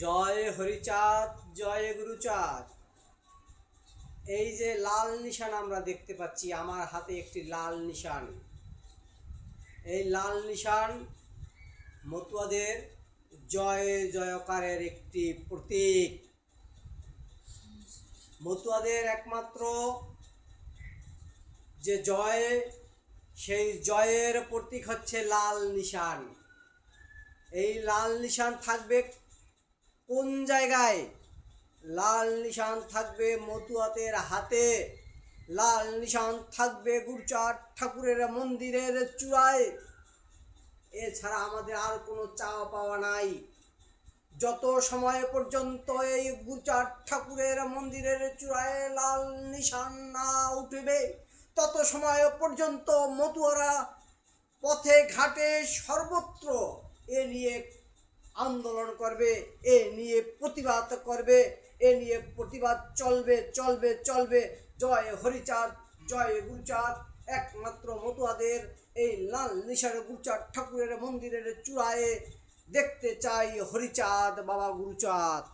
জয় হরিচাঁদ, জয় গুরুচাঁদ। এই যে লাল নিশান আমরা দেখতে পাচ্ছি, আমার হাতে একটি লাল নিশান। এই লাল নিশান মতুয়াদের জয় জয়কারের একটি প্রতীক। মতুয়াদের একমাত্র যে জয়, সেই জয়ের প্রতীক হচ্ছে লাল নিশান। এই লাল নিশান থাকবে কোন জায়গায়? লাল নিশান থাকবে মতুয়াদের হাতে, লাল নিশান থাকবে গুরুচাঁদ ঠাকুরের মন্দিরের চূড়ায়। এছাড়া আমাদের আর কোনো চাওয়া পাওয়া নাই। যত সময় পর্যন্ত এই গুরুচাঁদ ঠাকুরের মন্দিরের চূড়ায় লাল নিশান না উঠবে, তত সময় পর্যন্ত মতুয়ারা পথে ঘাটে সর্বত্র এ নিয়ে আন্দোলন করবে, এ নিয়ে প্রতিবাদ করবে, এ নিয়ে প্রতিবাদ চলবে চলবে চলবে। জয় হরিচাঁদ, জয় গুরুচাঁদ। একমাত্র মতুয়াদের এই লাল নিশান গুরুচাঁদ ঠাকুরের মন্দিরের চূড়ায় দেখতে চাই হরিচাঁদ বাবা গুরুচাঁদ।